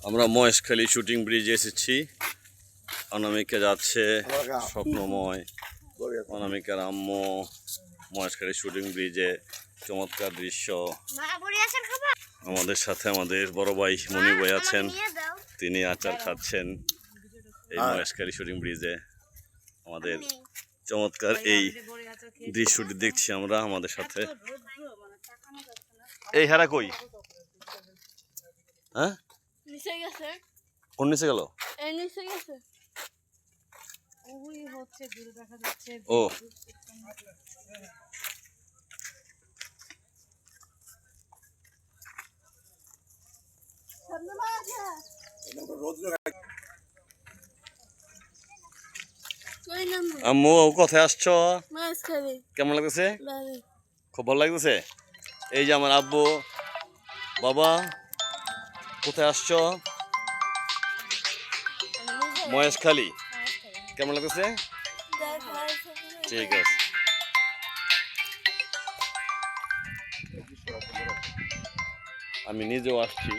আমরা মহেশখালী শুটিং ব্রিজে এসেছি। অনামিকা যাচ্ছে স্বপ্নময়, অনামিকার আম্মু মহেশখালী শুটিং ব্রিজে। চমৎকার দৃশ্য। আমাদের সাথে আমাদের বড় ভাই মনির ভাই আছেন, তিনি আচার খাচ্ছেন এই মহেশখালী শুটিং ব্রিজে। আমাদের চমৎকার এই দৃশ্যটি দেখছি আমরা আমাদের সাথে। এই হেরা কই? হ্যাঁ, কোন নিচে গেল? ও আম্মু কোথায় আসছো? কেমন লাগতেছে? খুব ভালো লাগতেছে। এই যে আমার আব্বু, বাবা কোথায় আসছো? মহেশখালী। কেমন লাগতেছে? ঠিক আছে। আমি নিজেও আসছি।